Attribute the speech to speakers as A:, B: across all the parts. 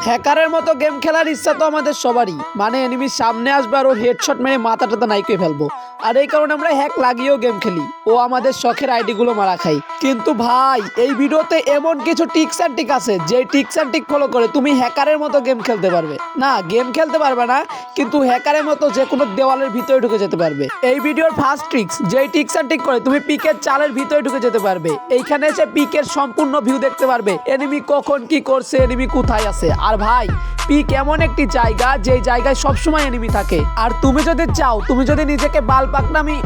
A: হ্যাকারের মতো গেম খেলার ইচ্ছা তো আমাদের সবারই, মানে এনিমির সামনে আসবে আর ওর হেডশট মেরে মাথাটাতে নাইকে ফেলবো। আর এই কারণে আমরা হ্যাক লাগিয়েও গেম খেলি ও আমাদের শখের আইডি গুলো মারা খাই। কিন্তু ভাই এই ভিডিওতে এমন কিছু টিক্স অ্যান্ড টিক আছে যে টিক্স অ্যান্ড টিক ফলো করে তুমি হ্যাকারের মতো গেম খেলতে পারবে। না, গেম খেলতে পারবে না, কিন্তু হ্যাকারের মতো যে কোনো দেওয়ালের ভিতরে ঢুকে যেতে পারবে। এই ভিডিওর ফার্স্ট ট্রিক্স, যেই টিক্স অ্যান্ড টিক করে তুমি পিকের চালের ভিতরে ঢুকে যেতে পারবে। এইখানে এসে পিকের সম্পূর্ণ ভিউ দেখতে পারবে, এনিমি কখন কি করছে, এনিমি কোথায় আছে। আর ভাই পিক এমন একটি জায়গা যে জায়গায় সবসময় এনিমি থাকে। আর তুমি যদি চাও, তুমি যদি নিজেকে বাল পাকনামি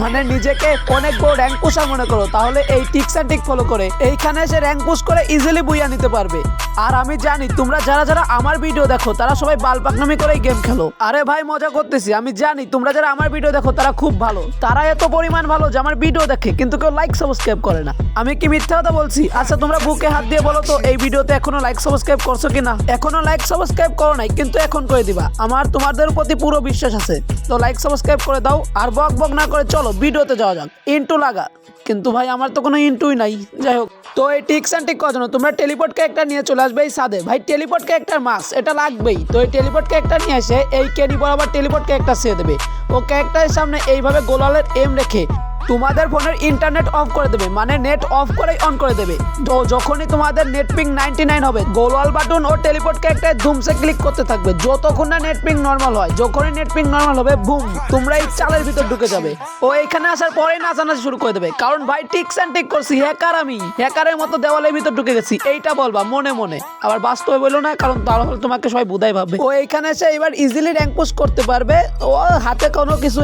A: মানে নিজেকে অনেক বড় র্যাঙ্ক পুশার মনে করো, তাহলে এই টিক্স অ্যান্ড টিক ফলো করে এইখানে এসে র্যাঙ্ক পুশ করে ইজিলি বুইয়া নিতে পারবে। আর আমি জানি তোমরা যারা যারা আমার ভিডিও দেখো তারা সবাই বাল পাকনামি করেই গেম খেলো। আরে ভাই মজা করতেছি, আমি জানি তোমরা যারা আমার ভিডিও দেখো তারা খুব ভালো, তারা এত পরিমাণ ভালো যে আমার ভিডিও দেখে কিন্তু কেউ লাইক সাবস্ক্রাইব করে না। আমি কি মিথ্যা কথা বলছি? আচ্ছা তোমরা বুকে হাত দিয়ে বলো তো এই ভিডিওতে এখনো লাইক সাবস্ক্রাইব করছো কিনা। এখনো লাইক সাবস্ক্রাইব করো নাই, কিন্তু এখন করে দিবা, আমার তোমাদের প্রতি পুরো বিশ্বাস আছে। তো লাইক সাবস্ক্রাইব করে দাও, আর বক বক না করে চলো ভিডিওতে যাওয়া যাক। ইন্টু লাগা, কিন্তু ভাই আমার তো কোনো ইন্টুই নাই। যাই হোক, তো এই টিক্স অ্যান্ড টিক করার জন্য তোমরা টেলিপোর্ট ক্যারেক্টার নিয়ে চলে আসবে এই সাদে। ভাই টেলিপোর্ট ক্যারেক্টার মাস্ক, এটা লাগবেই। তো এই টেলিপোর্ট ক্যারেক্টার নিয়ে এসে এই কেনি বরাবর টেলিপোর্ট ক্যারেক্টার ছেড়ে দেবে। ও ক্যারেক্টারের সামনে এইভাবে গোলালের এম রেখে তোমাদের ফোনের ইন্টারনেট অফ করে দেবে, মানে নেট অফ করেই অন করে দেবে। তো যখনই তোমাদের নেট পিং 99 হবে, গোলওয়াল বাটন ও টেলিপোর্ট ক্যারেক্টারে ধুমসে ক্লিক করতে থাকবে যতক্ষণ না নেট পিং নর্মাল হয়। যখনই নেট পিং নর্মাল হবে, বুম, তোমরা এই চালের ভিতর ঢুকে যাবে। ও এখানে আসার পরেই নাচানাচি শুরু করে দেবে, কারণ ভাই টিক্স অ্যান্ড টিক করছি হ্যাকার, আমি হ্যাকারের মতো দেওয়ালের ভিতর ঢুকে গেছি। এইটা বলবা মনে মনে, আবার বাস্তবে বললো না, কারণ তাহলে তোমাকে সবাই বুঝাই ভাববে। ও এইখানে এসে এবার ইজিলি র্যাঙ্ক পুশ করতে পারবে। ও হাতে কোনো কিছু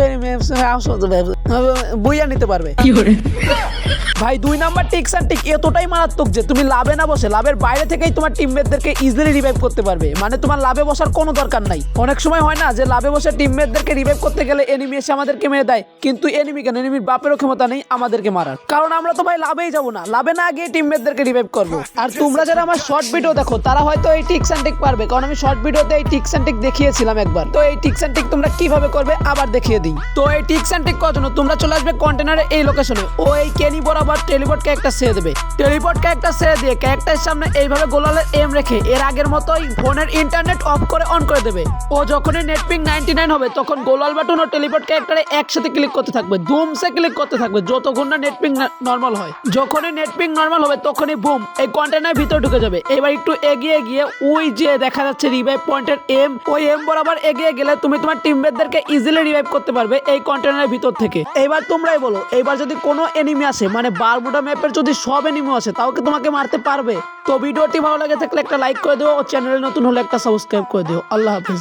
A: বুইয়া নিতে পারবে। ভাই 2 নাম্বার টিক্স অ্যান্ড টিক এতটাই মারাত্মক যে তুমি লাভে না বসে লাভের বাইরে থেকেই তোমার টিমমেটদেরকে ইজিলি রিভাইভ করতে পারবে। মানে তোমার লাভে বসার কোনো দরকার নাই। অনেক সময় হয় না যে লাভে বসে টিমমেটদেরকে রিভাইভ করতে গেলে এনিমি এসে আমাদেরকে মেরে দেয়, কিন্তু এনিমি কেন, এনিমির বাপেরও ক্ষমতা নেই আমাদেরকে মারার, কারণ আমরা তো ভাই লাভেই যাবো না, লাভে না গিয়ে টিমমেটদেরকে রিভাইভ করবো। আর তোমরা যারা আমার শর্ট ভিডিও দেখো তারা হয়তো এই টিক্স অ্যান্ড টিক পারবে, কারণ আমি শর্ট ভিডিওতে এই টিক্স অ্যান্ড টিক দেখিয়েছিলাম একবার। তো এই টিক্স অ্যান্ড টিক তোমরা কিভাবে করবে আবার দেখিয়ে দিই। তো এই টিক্স অ্যান্ড টিক করার জন্য তোমরা চলে আসবে কন্টেনারে এই লোকেশনে। ও এই কেনি বরাবর টেলিপোর্ট ক্যারেক্টার ছেড়ে দেবে। টেলিপোর্ট ক্যারেক্টার ছেড়ে দিয়ে ক্যারেক্টারের সামনে এইভাবে গোলালের এম রেখে এর আগের মতোই ফোনের ইন্টারনেট অফ করে অন করে দেবে। ও যখনই নেট পিং 99 হবে তখন গোলাল বাটন ও টেলিপোর্ট ক্যারেক্টারে একসাথে ক্লিক করতে থাকবে, ধুমসে ক্লিক করতে থাকবে যতক্ষণ না নেট পিং নর্মাল হয়। যখনই নেট পিং নর্মাল হবে তখনই বুম, এই কন্টেনারের ভিতরে ঢুকে যাবে। এবার একটু এগিয়ে গিয়ে ওই যে দেখা যাচ্ছে রিভাইভ পয়েন্টের এম, ওই এম বরাবর এগিয়ে গেলে তুমি তোমার টিমমেটদেরকে ইজিলি রিভাইভ করতে পারবে এই কন্টেনারের ভিতর থেকে। এবার তোমরাই বলো, এবার যদি কোনো এনিমি আসে, মানে বারমুডা ম্যাপের যদি সব এনিমি আসে, তাও কি তোমাকে মারতে পারবে? তো ভিডিওটি ভালো লাগে থাকলে একটা লাইক করে দিও, ও চ্যানেলে নতুন হলে একটা সাবস্ক্রাইব করে দিও। আল্লাহ হাফেজ।